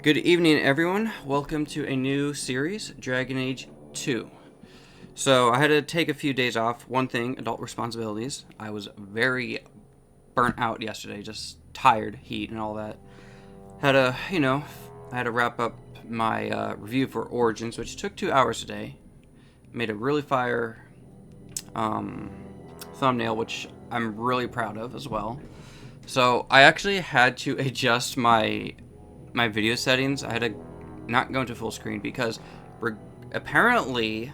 Good evening, everyone. Welcome to a new series, Dragon Age 2. So, I had to take a few days off. One thing, adult responsibilities. I was very burnt out yesterday, just tired, heat, and all that. I had to wrap up my review for Origins, which took 2 hours today. Made a really fire thumbnail, which I'm really proud of as well. So, I actually had to adjust my video settings. I had to not go into full screen because apparently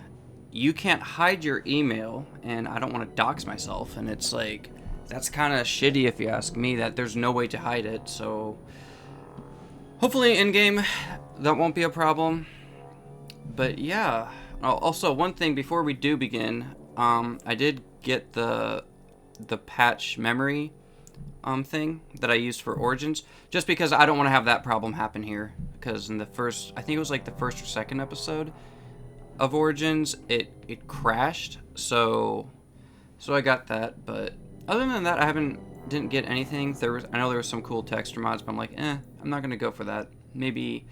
you can't hide your email, and I don't want to dox myself, and it's like, that's kind of shitty if you ask me, that there's no way to hide it. So hopefully in game that won't be a problem. But yeah, also one thing before we do begin, I did get the patch memory thing that I used for Origins, just because I don't want to have that problem happen here, because in the first, I think it was like the first or second episode of Origins, it crashed, so I got that. But other than that, didn't get anything. I know there was some cool texture mods, but I'm like, I'm not gonna go for that. Maybe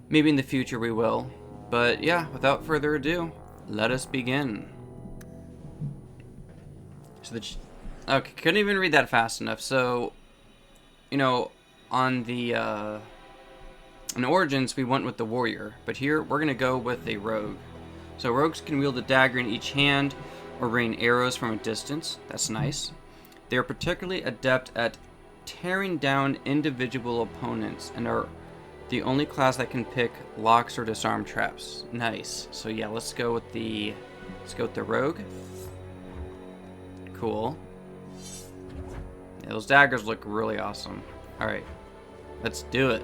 in the future we will. But yeah, without further ado, let us begin. So okay, couldn't even read that fast enough. So, on the in Origins we went with the warrior, but here we're gonna go with a rogue. So rogues can wield a dagger in each hand or rain arrows from a distance. That's nice. They are particularly adept at tearing down individual opponents and are the only class that can pick locks or disarm traps. Nice. So yeah, let's go with the rogue. Cool. Yeah, those daggers look really awesome. Alright, let's do it.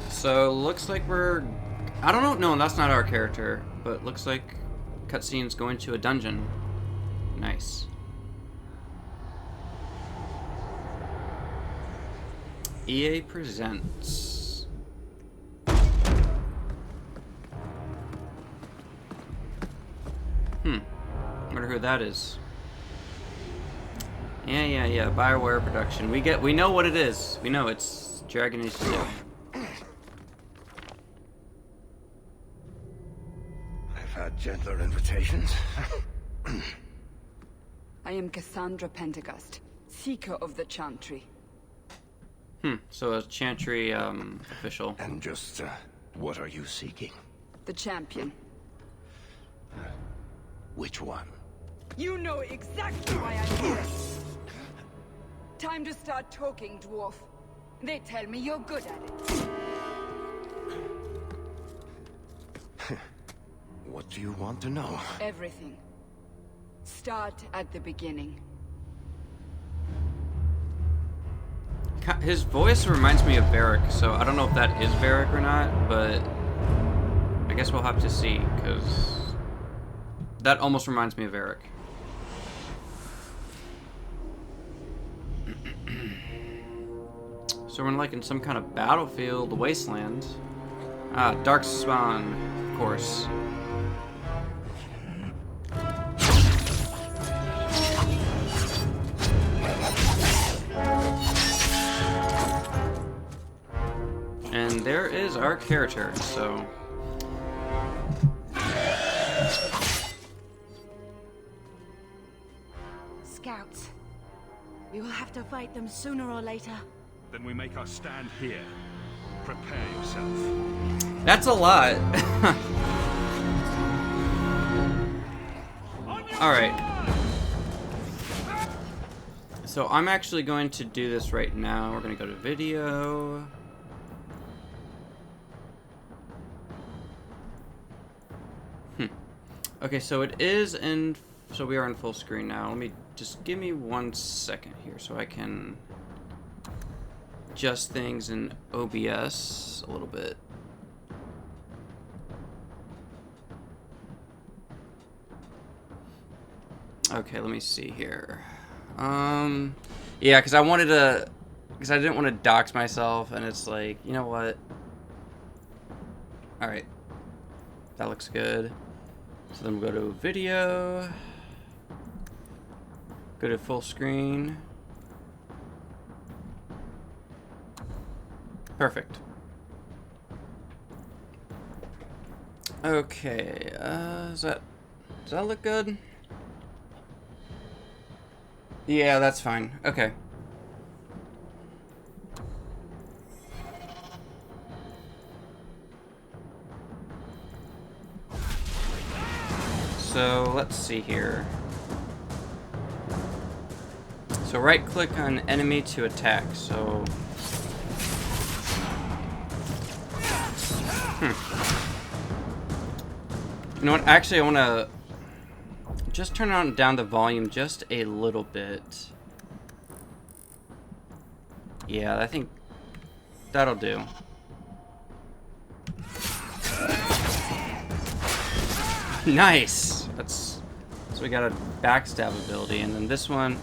So, looks like I don't know, no, that's not our character, but looks like cutscene's going to a dungeon. Nice. EA presents. Wonder who that is. Yeah. BioWare production. We know what it is. We know it's Dragon Age 2. I've had gentler invitations. I am Cassandra Pentecost, Seeker of the Chantry. So a Chantry official. And just, what are you seeking? The champion. Which one? You know exactly why I'm here. Time to start talking, dwarf. They tell me you're good at it. What do you want to know? Everything. Start at the beginning. His voice reminds me of Varric, so I don't know if that is Varric or not, but I guess we'll have to see, because that almost reminds me of Varric. So we're like in some kind of battlefield wasteland. Darkspawn, of course. And there is our character, so... Scouts. We will have to fight them sooner or later. Then we make our stand here. Prepare yourself. That's a lot. Alright. So I'm actually going to do this right now. We're going to go to video. Okay, so it is in... So we are in full screen now. Give me 1 second here so I can adjust things in OBS a little bit. Okay, let me see here. Yeah, because I didn't want to dox myself, and it's like, you know what? Alright. That looks good. So then we'll go to video. Go to full screen. Perfect. Okay, does that look good? Yeah, that's fine. Okay. So, let's see here. So right click on enemy to attack, so... You know what, actually I want to just turn down the volume just a little bit. Yeah, I think that'll do. Nice! So we got a backstab ability, and then this one...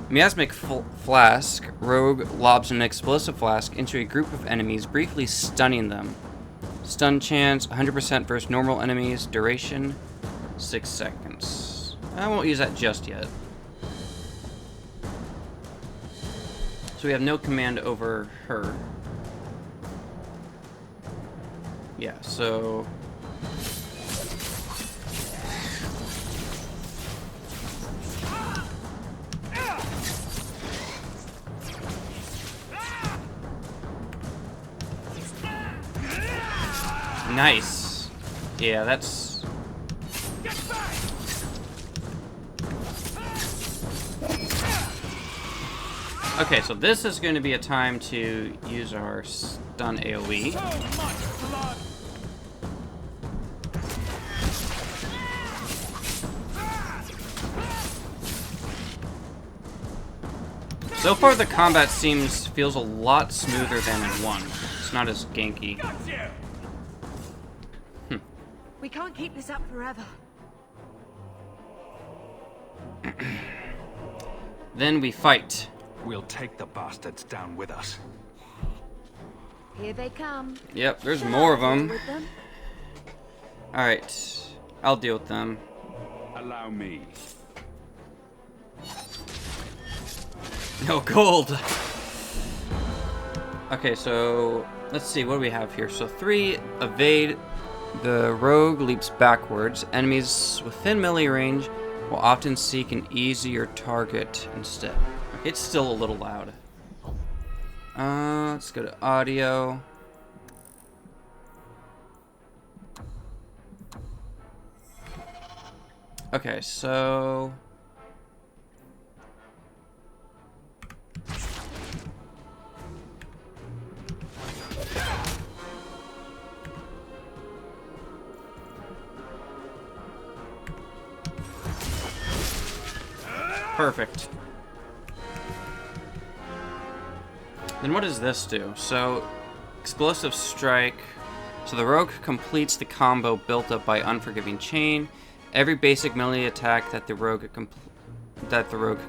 Miasmic Flask. Rogue lobs an explosive flask into a group of enemies, briefly stunning them. Stun chance, 100% versus normal enemies. Duration, 6 seconds. I won't use that just yet. So we have no command over her. Yeah, so... Nice. Yeah, that's... Okay, so this is going to be a time to use our stun AoE. So far the combat feels a lot smoother than in 1. It's not as ganky. We can't keep this up forever. Then we fight. We'll take the bastards down with us. Here they come. Yep, there's more of them. With them? Alright, I'll deal with them. Allow me. No gold! Okay, so let's see, what do we have here? So 3, evade. The rogue leaps backwards. Enemies within melee range will often seek an easier target instead. Okay, it's still a little loud. Let's go to audio. Okay, so... Perfect. Then what does this do? So, explosive strike. So the rogue completes the combo built up by Unforgiving Chain. Every basic melee attack that the rogue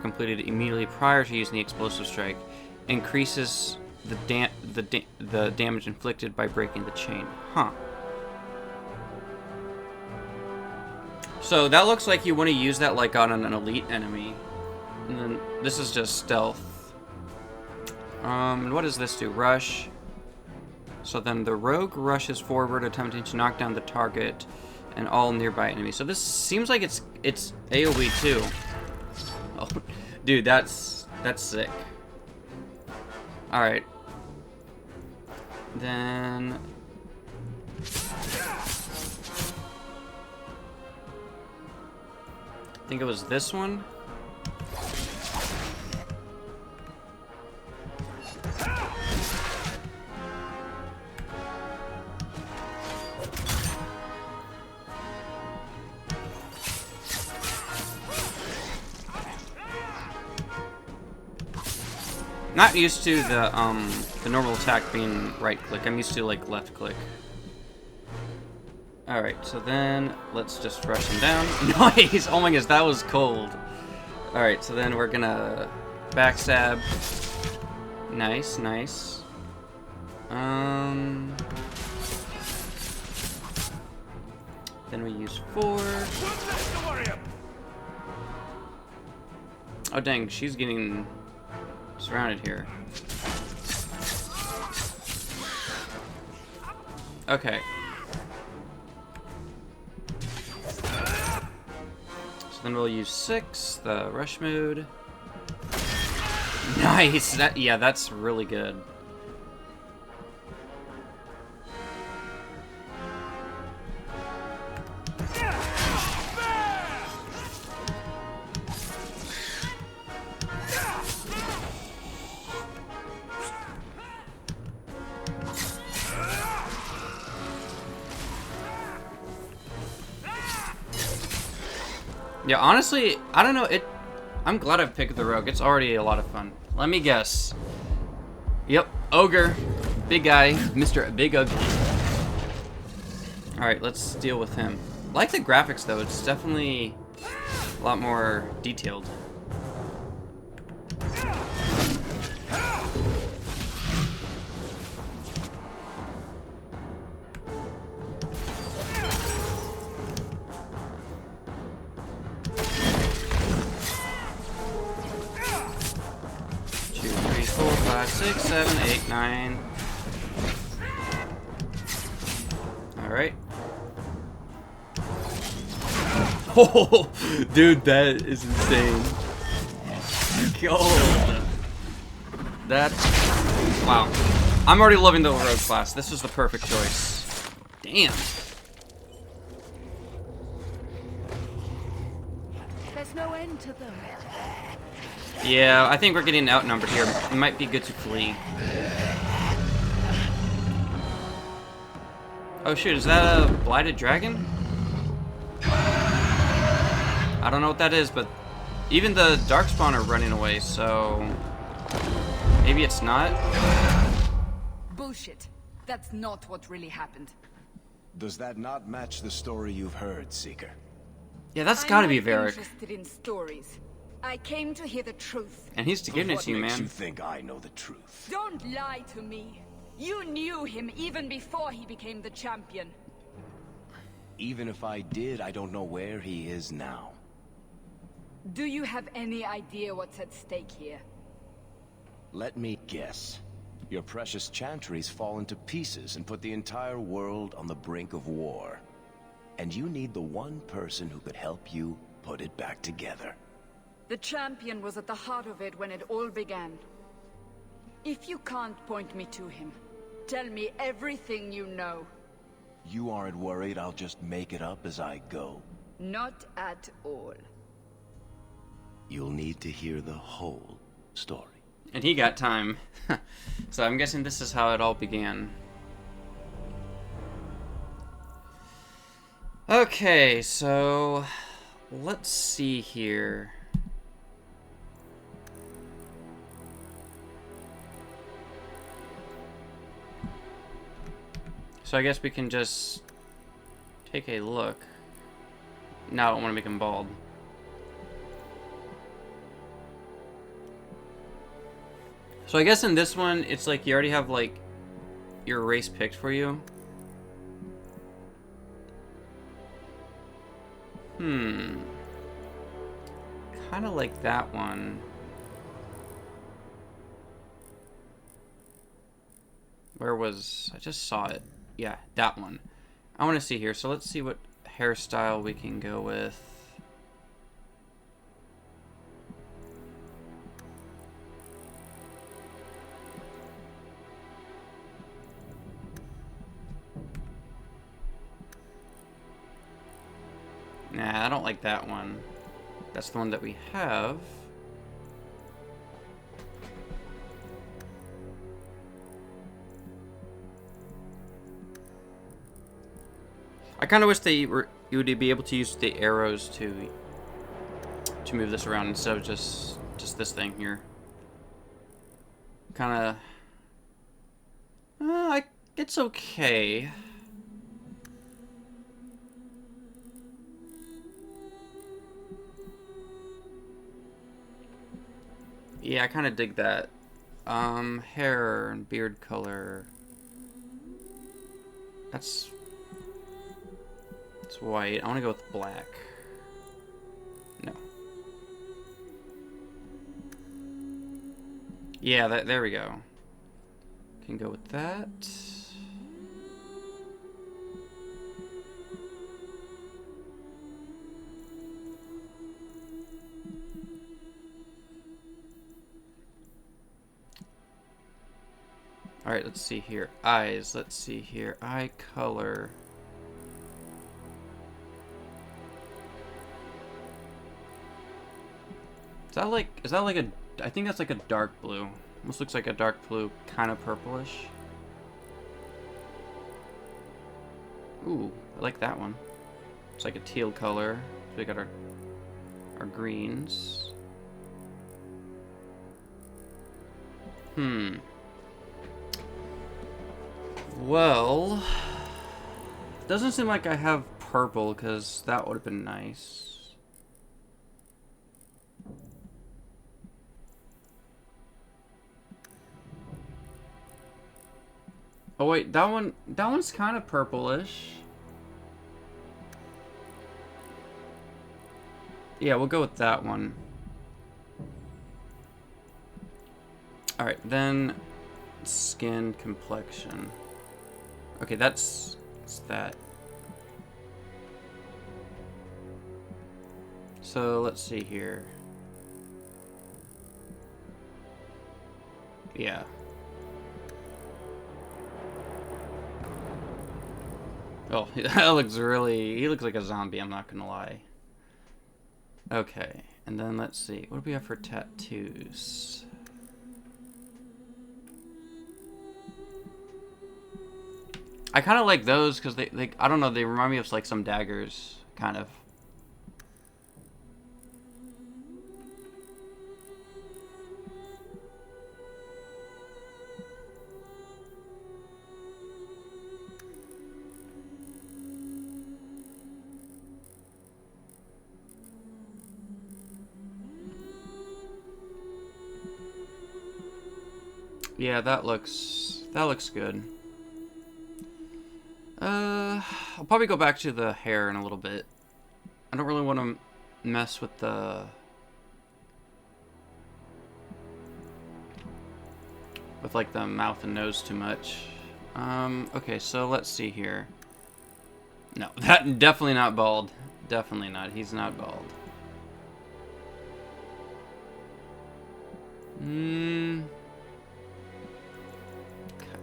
completed immediately prior to using the explosive strike increases the damage inflicted by breaking the chain. Huh. So that looks like you want to use that like on an elite enemy. And then this is just stealth. What does this do? Rush. So then the rogue rushes forward, attempting to knock down the target and all nearby enemies. So this seems like it's AoE too. Oh, dude, that's sick. All right. Then. I think it was this one. Not used to the normal attack being right click. I'm used to like left click. Alright, so then let's just rush him down. Nice! Oh my gosh, that was cold. Alright, so then we're gonna backstab. Nice, nice. Then we use 4. Oh dang, she's getting surrounded here. Okay. So then we'll use 6, the rush mode. Nice! Yeah, that's really good. Yeah, honestly, I don't know, I'm glad I picked the rogue. It's already a lot of fun. Let me guess. Yep, ogre. Big guy, Mr. Big Ugly. Alright, let's deal with him. I like the graphics though, it's definitely a lot more detailed. Six, 7, 8, 9. Alright. Oh, dude, that is insane. Gold. That. Wow. I'm already loving the rogue class. This is the perfect choice. Damn. There's no end to them. Yeah, I think we're getting outnumbered here. It might be good to flee. Oh shoot, is that a blighted dragon? I don't know what that is, but even the Darkspawn are running away, so maybe it's not. Bullshit. That's not what really happened. Does that not match the story you've heard, Seeker? Yeah, that's gotta be I'm Varric. not interested in stories. I came to hear the truth. And he's giving it to you, What makes man. you think I know the truth? Don't lie to me. You knew him even before he became the champion. Even if I did, I don't know where he is now. Do you have any idea what's at stake here? Let me guess. Your precious chantries fallen to pieces and put the entire world on the brink of war. And you need the one person who could help you put it back together. The champion was at the heart of it when it all began. If you can't point me to him, tell me everything you know. You aren't worried I'll just make it up as I go? Not at all. You'll need to hear the whole story. And he got time. So I'm guessing this is how it all began. Okay, so let's see here. So I guess we can just take a look. No, I don't want to make him bald. So I guess in this one, it's like you already have like your race picked for you. Kind of like that one. Where was... I just saw it. Yeah, that one. I want to see here. So let's see what hairstyle we can go with. Nah, I don't like that one. That's the one that we have. I kind of wish you would be able to use the arrows to move this around instead of just this thing here. Kind of, it's okay. Yeah, I kind of dig that. Hair and beard color. That's white. I want to go with black. No. Yeah, there we go. Can go with that. Alright, let's see here. Eyes. Let's see here. Eye color. Is that like a, I think that's like a dark blue. Almost looks like a dark blue, kind of purplish. Ooh, I like that one. It's like a teal color. So we got our greens. Well, doesn't seem like I have purple, because that would have been nice. Oh wait, that one's kind of purplish. Yeah, we'll go with that one. Alright, then skin complexion. Okay, that's that. So let's see here. Yeah. Oh, that looks really... He looks like a zombie, I'm not gonna lie. Okay, and then let's see. What do we have for tattoos? I kind of like those because they... I don't know, they remind me of like some daggers, kind of. Yeah, that looks good. I'll probably go back to the hair in a little bit. I don't really want to mess with like the mouth and nose too much. Okay, so let's see here. No, that definitely not bald. Definitely not. He's not bald.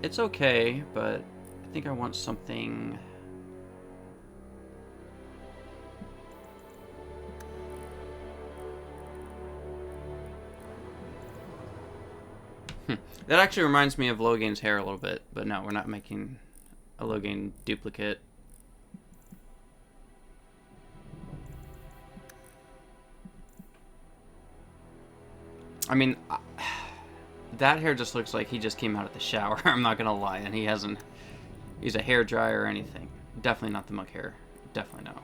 It's okay, but I think I want something... That actually reminds me of Logain's hair a little bit, but no, we're not making a Logain duplicate. I mean, that hair just looks like he just came out of the shower. I'm not gonna lie, and he hasn't used a hair dryer or anything. Definitely not the muck hair. Definitely no.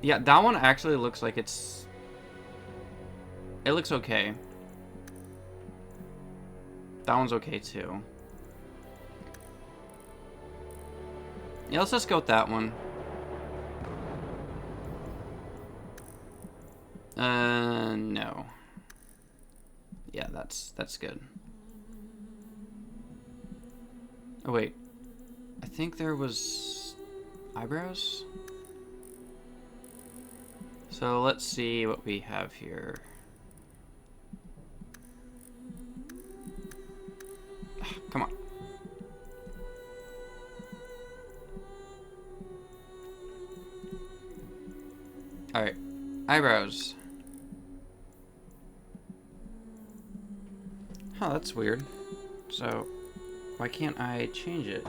Yeah, that one actually looks like it's... It looks okay. That one's okay too. Yeah, let's just go with that one. No. Yeah, that's good. Oh wait, I think there was eyebrows. So let's see what we have here. Come on. Alright. Eyebrows. Huh, that's weird. So, why can't I change it?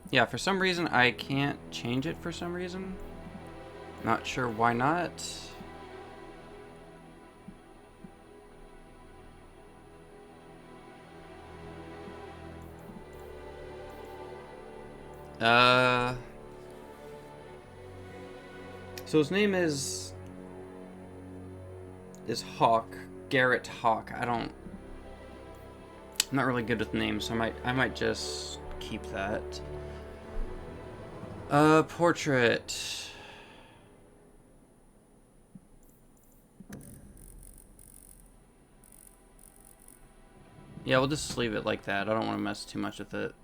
Yeah, for some reason I can't change it for some reason. Not sure why not. So his name is Hawke, Garrett Hawke. I'm not really good with names, so I might just keep that. Portrait. Yeah, we'll just leave it like that. I don't want to mess too much with it.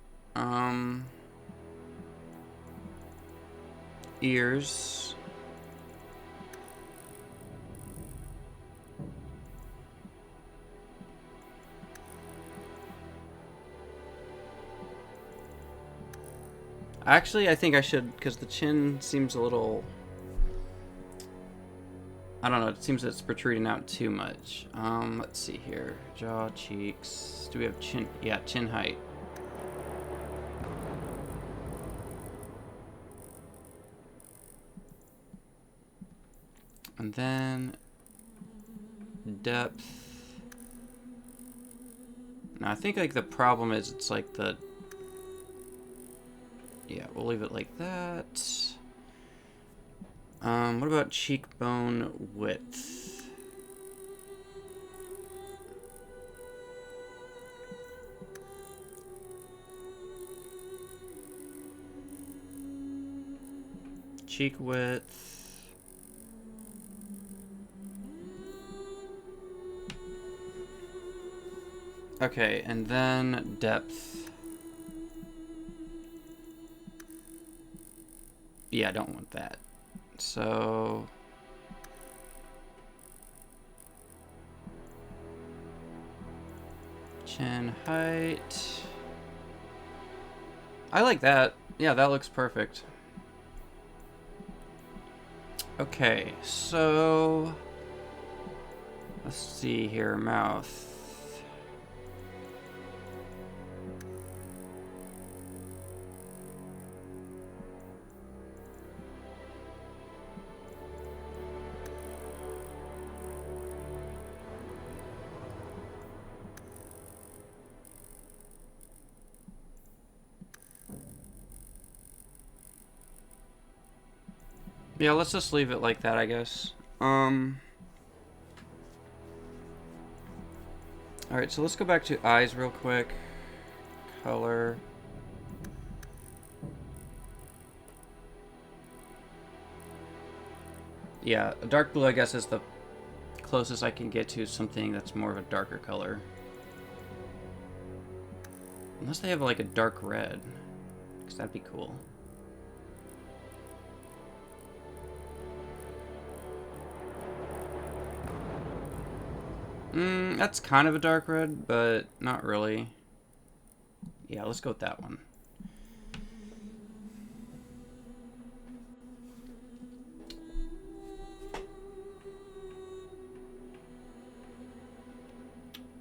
Ears. Actually, I think I should, because the chin seems a little... I don't know, it seems it's protruding out too much. Let's see here. Jaw, cheeks. Do we have chin? Yeah, chin height. And then depth. Now I think like the problem is it's like the... Yeah, we'll leave it like that. What about cheekbone width? Cheek width. Okay, and then depth. Yeah, I don't want that. So chin height. I like that. Yeah, that looks perfect. Okay, so let's see here, mouth. Yeah, let's just leave it like that, I guess. Alright, so let's go back to eyes real quick. Color. Yeah, a dark blue, I guess, is the closest I can get to something that's more of a darker color. Unless they have, like, a dark red. Because that'd be cool. That's kind of a dark red, but not really. Yeah, let's go with that one.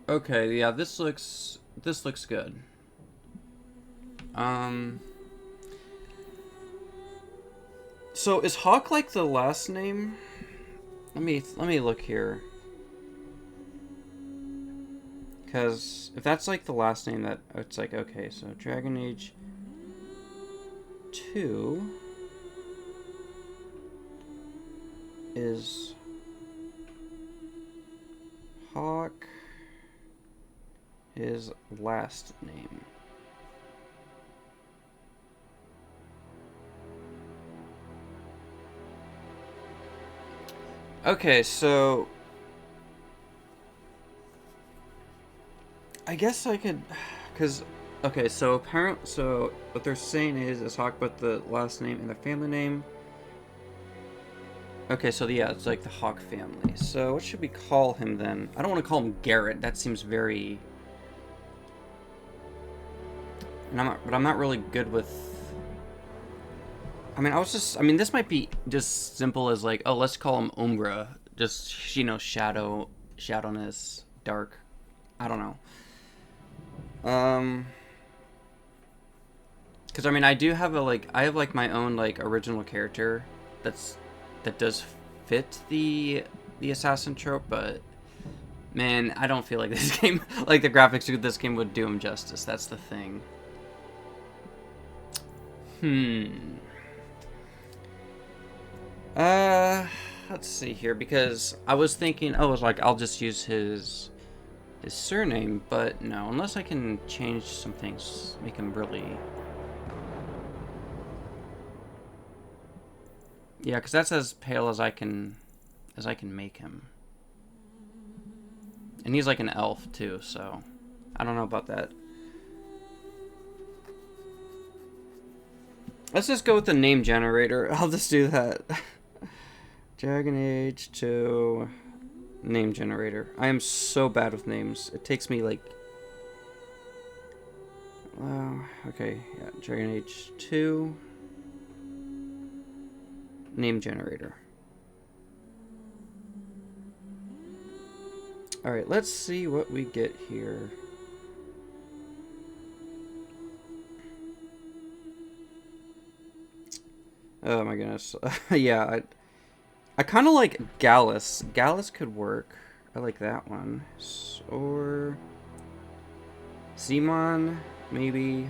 Okay, yeah, this looks good. So is Hawke like the last name? Let me look here. Because if that's like the last name, that it's like, okay, so Dragon Age 2 is Hawke, his last name. Okay, so I guess I could, because, okay, so so what they're saying is Hawke, but the last name and the family name. Okay, so yeah, it's like the Hawke family. So what should we call him then? I don't want to call him Garrett. That seems very, and I'm not really good with. I mean, this might be just simple as like, oh, let's call him Umbra. Just, you know, shadowness, dark. I don't know. Because I mean, I have my own like original character that does fit the assassin trope, but man, I don't feel like this game, like the graphics of this game would do him justice. That's the thing. Let's see here, because I was thinking, oh, it's like I'll just use his surname, but no, unless I can change some things, make him really... Yeah, because that's as pale as I can make him. And he's like an elf too, so I don't know about that. Let's just go with the name generator. I'll just do that. Dragon Age 2 name generator. I am so bad with names. It takes me like... okay, yeah, Dragon Age 2 name generator. Alright, let's see what we get here. Oh my goodness. Yeah, I kind of like Gallus. Gallus could work. I like that one. Or Simon, maybe.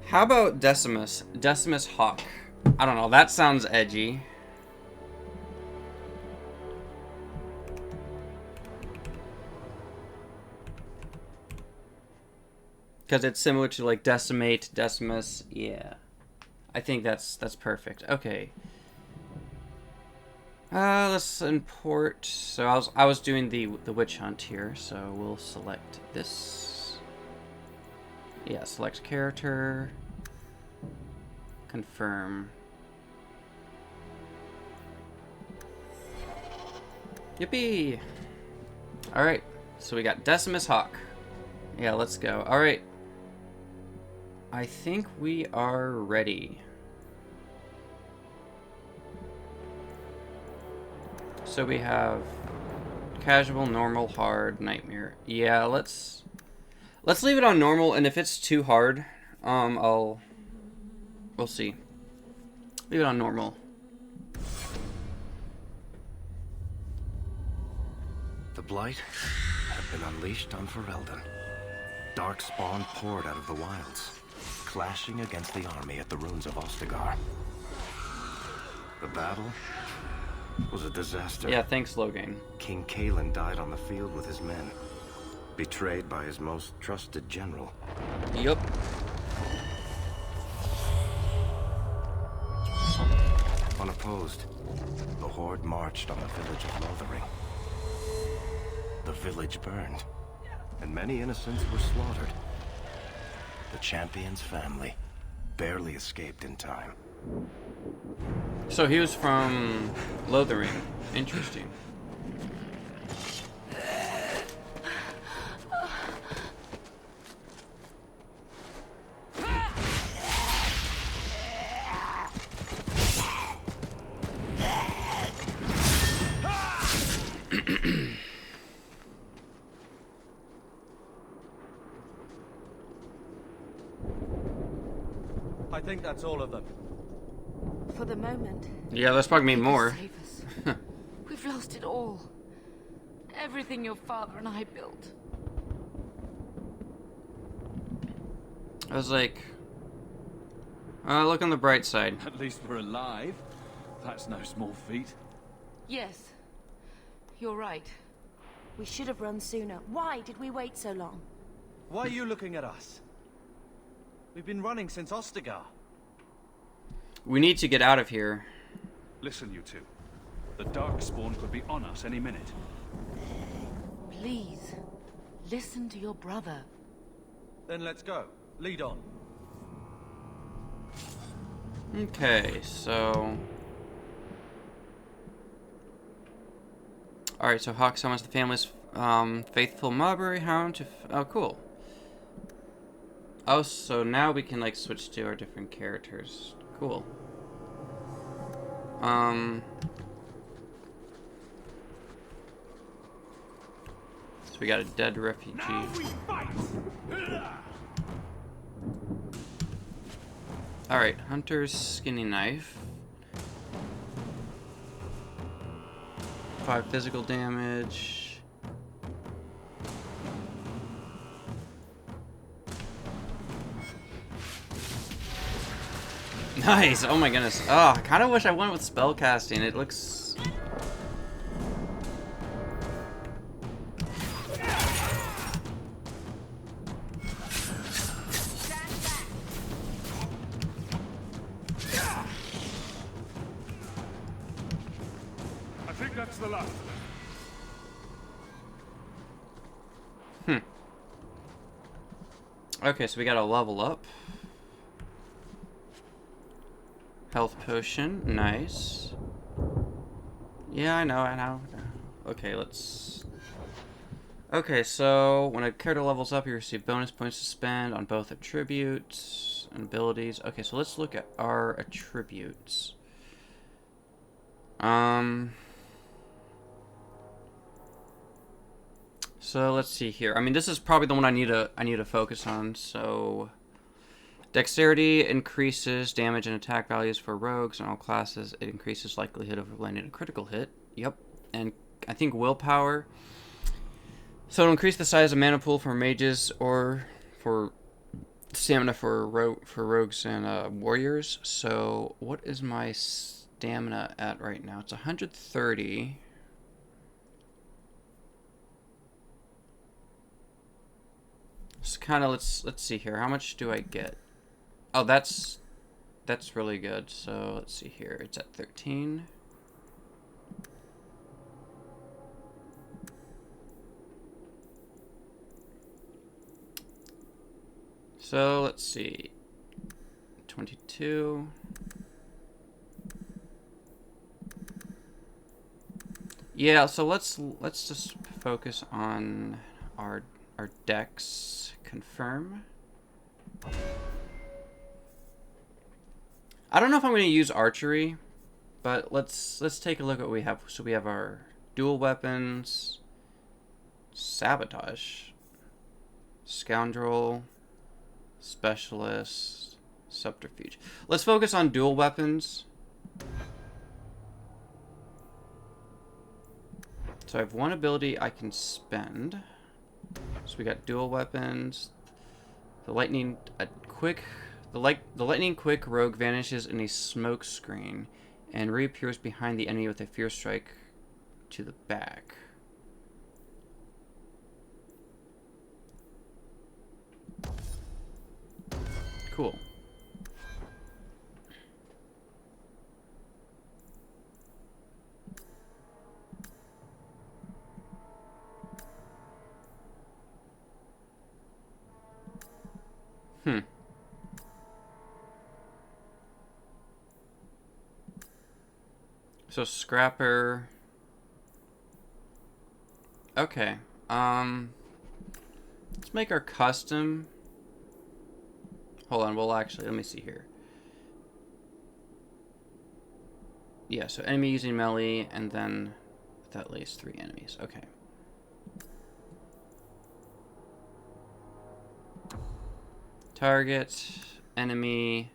How about Decimus? Decimus Hawke. I don't know, that sounds edgy. Because it's similar to like Decimate, Decimus, yeah. I think that's perfect. Okay. Let's import. So I was doing the witch hunt here, so we'll select this. Yeah, select character. Confirm. Yippee! Alright, so we got Decimus Hawke. Yeah, let's go. Alright. I think we are ready. So we have casual, normal, hard, nightmare. Yeah, let's leave it on normal, and if it's too hard, we'll see. Leave it on normal. The Blight have been unleashed on Ferelden. Darkspawn poured out of the wilds, clashing against the army at the ruins of Ostagar. The battle was a disaster. Yeah, thanks, Lothering. King Kalen died on the field with his men, betrayed by his most trusted general. Yup. Unopposed, the Horde marched on the village of Lothering. The village burned, and many innocents were slaughtered. The champion's family barely escaped in time. So he was from Lothering. Interesting. I think that's all of them. For the moment. Yeah, there's probably more. Save us. We've lost it all. Everything your father and I built. I was like, look on the bright side. At least we're alive. That's no small feat. Yes. You're right. We should have run sooner. Why did we wait so long? Why are you looking at us? We've been running since Ostagar. We need to get out of here. Listen, you two. The Darkspawn could be on us any minute. Please, listen to your brother. Then let's go. Lead on. Okay, so... Alright, so Hawke summons the family's faithful Mulberry Hound to... oh, cool. Oh, so now we can, like, switch to our different characters. Cool. So we got a dead refugee. Alright, Hunter's skinny knife. 5 physical damage. Nice! Oh my goodness. Oh, I kind of wish I went with spellcasting. It looks... templar. Okay, so we gotta level up. Health potion, nice. Yeah, I know. Okay, let's... Okay, so when a character levels up, you receive bonus points to spend on both attributes and abilities. Okay, so let's look at our attributes. So let's see here. I mean, this is probably the one I need to focus on. So, dexterity increases damage and attack values for rogues and all classes. It increases likelihood of landing a critical hit. Yep, and I think willpower. So it'll increase the size of mana pool for mages or for stamina for rogues and warriors. So what is my stamina at right now? It's 130. So kind of let's see here. How much do I get? Oh, that's really good. So let's see here. It's at 13. So let's see. 22. Yeah, so let's just focus on our dex. Confirm. I don't know if I'm going to use archery, but let's take a look at what we have. So we have our dual weapons, sabotage, scoundrel, specialist, subterfuge. Let's focus on dual weapons. So I have one ability I can spend. So we got dual weapons. The lightning quick rogue vanishes in a smoke screen and reappears behind the enemy with a fierce strike to the back. Cool. So scrapper. Okay. Let's make our custom. Hold on, well actually, let me see here. Yeah, so enemy using melee and then with at least 3 enemies. Okay. Target, enemy.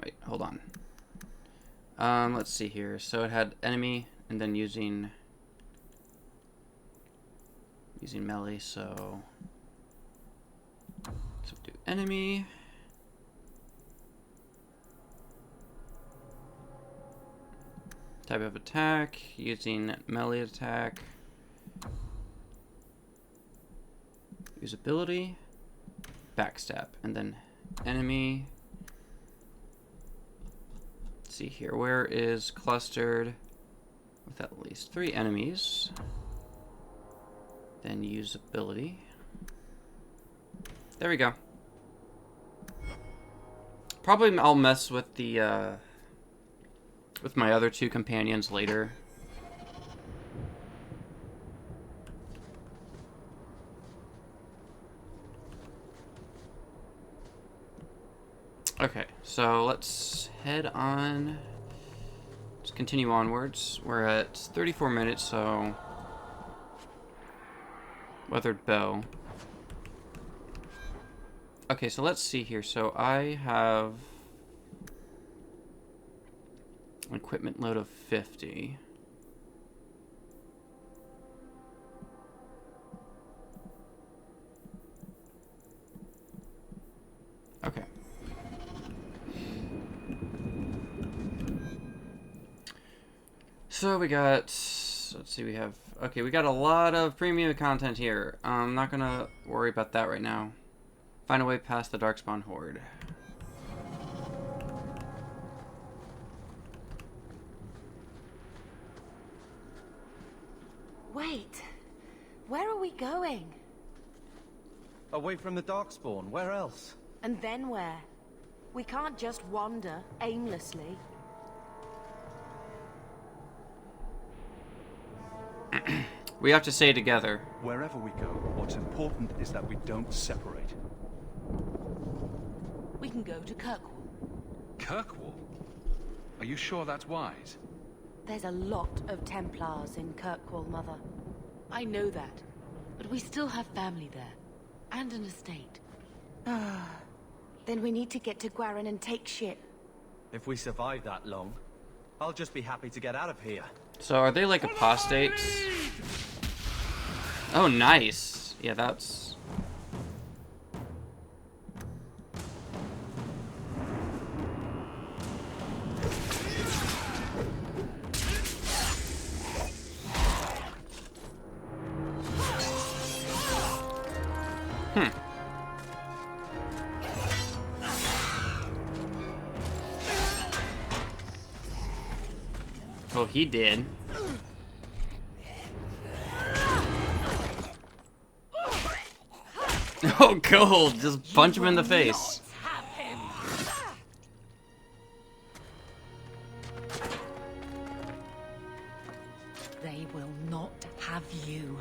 Wait, hold on. Let's see here. So it had enemy and then using melee, so do enemy. Type of attack, using melee attack. Use ability, backstab, and then enemy. Let's see here, where is clustered with at least 3 enemies? Then use ability. There we go. Probably I'll mess with the with my other 2 companions later. Okay, so let's head on. Let's continue onwards. We're at 34 minutes, so weathered bow. Okay, so let's see here. So I have an equipment load of 50. Okay. So we got, let's see, we have, okay, we got a lot of premium content here. I'm not gonna worry about that right now. Find a way past the Darkspawn horde. Wait. Where are we going? Away from the Darkspawn, where else? And then where? We can't just wander aimlessly. We have to stay together. Wherever we go, what's important is that we don't separate. We can go to Kirkwall. Kirkwall? Are you sure that's wise? There's a lot of Templars in Kirkwall, Mother. I know that, but we still have family there, and an estate. Then we need to get to Gwarin and take ship. If we survive that long, I'll just be happy to get out of here. So are they like apostates? Oh, nice. Yeah, that's... Oh, he did. Oh, gold! Just punch him in the face. They will not have you.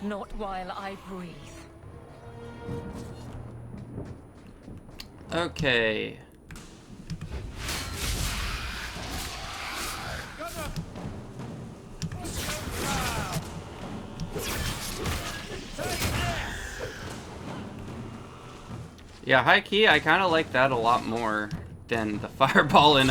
Not while I breathe. Okay. Yeah, high key, I kind of like that a lot more than the fireball in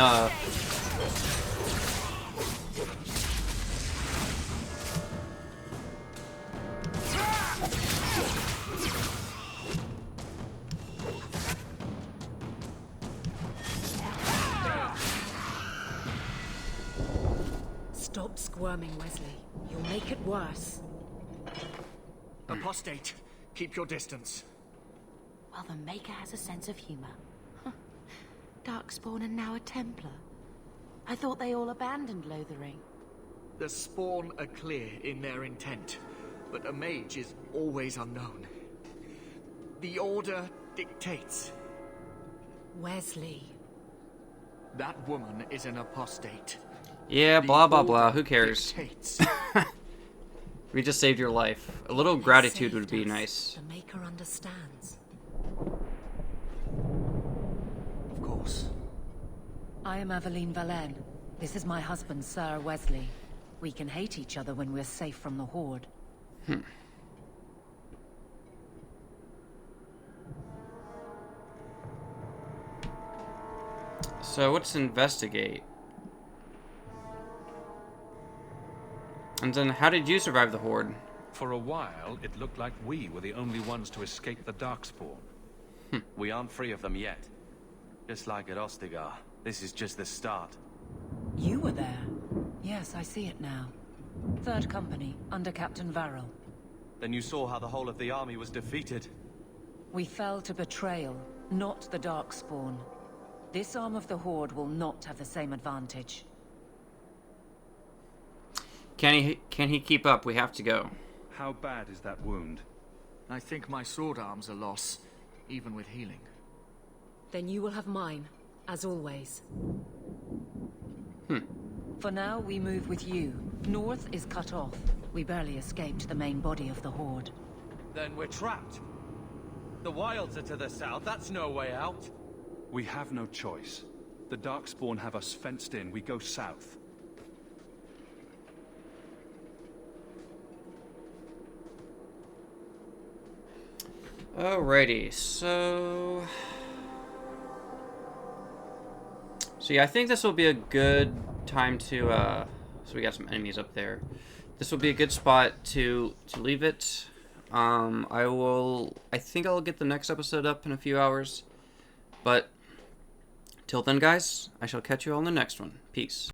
Stop squirming, Wesley. You'll make it worse. Apostate, keep your distance. Well, the Maker has a sense of humor. Darkspawn and now a Templar. I thought they all abandoned Lothering. The Spawn are clear in their intent, but a mage is always unknown. The Order dictates. Wesley. That woman is an apostate. Yeah, blah blah blah, who cares? Dictates. We just saved your life. A little gratitude would be Saved us. nice. The Maker understands. Of course. I am Aveline Valenne. This is my husband, Sir Wesley. We can hate each other when we're safe from the Horde. So, let's investigate. And then, how did you survive the Horde? For a while, it looked like we were the only ones to escape the Darkspawn. We aren't free of them yet. Just like at Ostagar, this is just the start. You were there. Yes, I see it now. Third Company, under Captain Varrel. Then you saw how the whole of the army was defeated. We fell to betrayal, not the Darkspawn. This arm of the Horde will not have the same advantage. Can he keep up? We have to go. How bad is that wound? I think my sword arm's a loss, even with healing. Then you will have mine, as always. For now, we move with you. North is cut off. We barely escaped the main body of the Horde. Then we're trapped. The wilds are to the south, that's no way out. We have no choice. The Darkspawn have us fenced in. We go south. Alrighty, so yeah, I think this will be a good time to, so we got some enemies up there. This will be a good spot to leave it. I think I'll get the next episode up in a few hours. But, till then guys, I shall catch you all in the next one. Peace.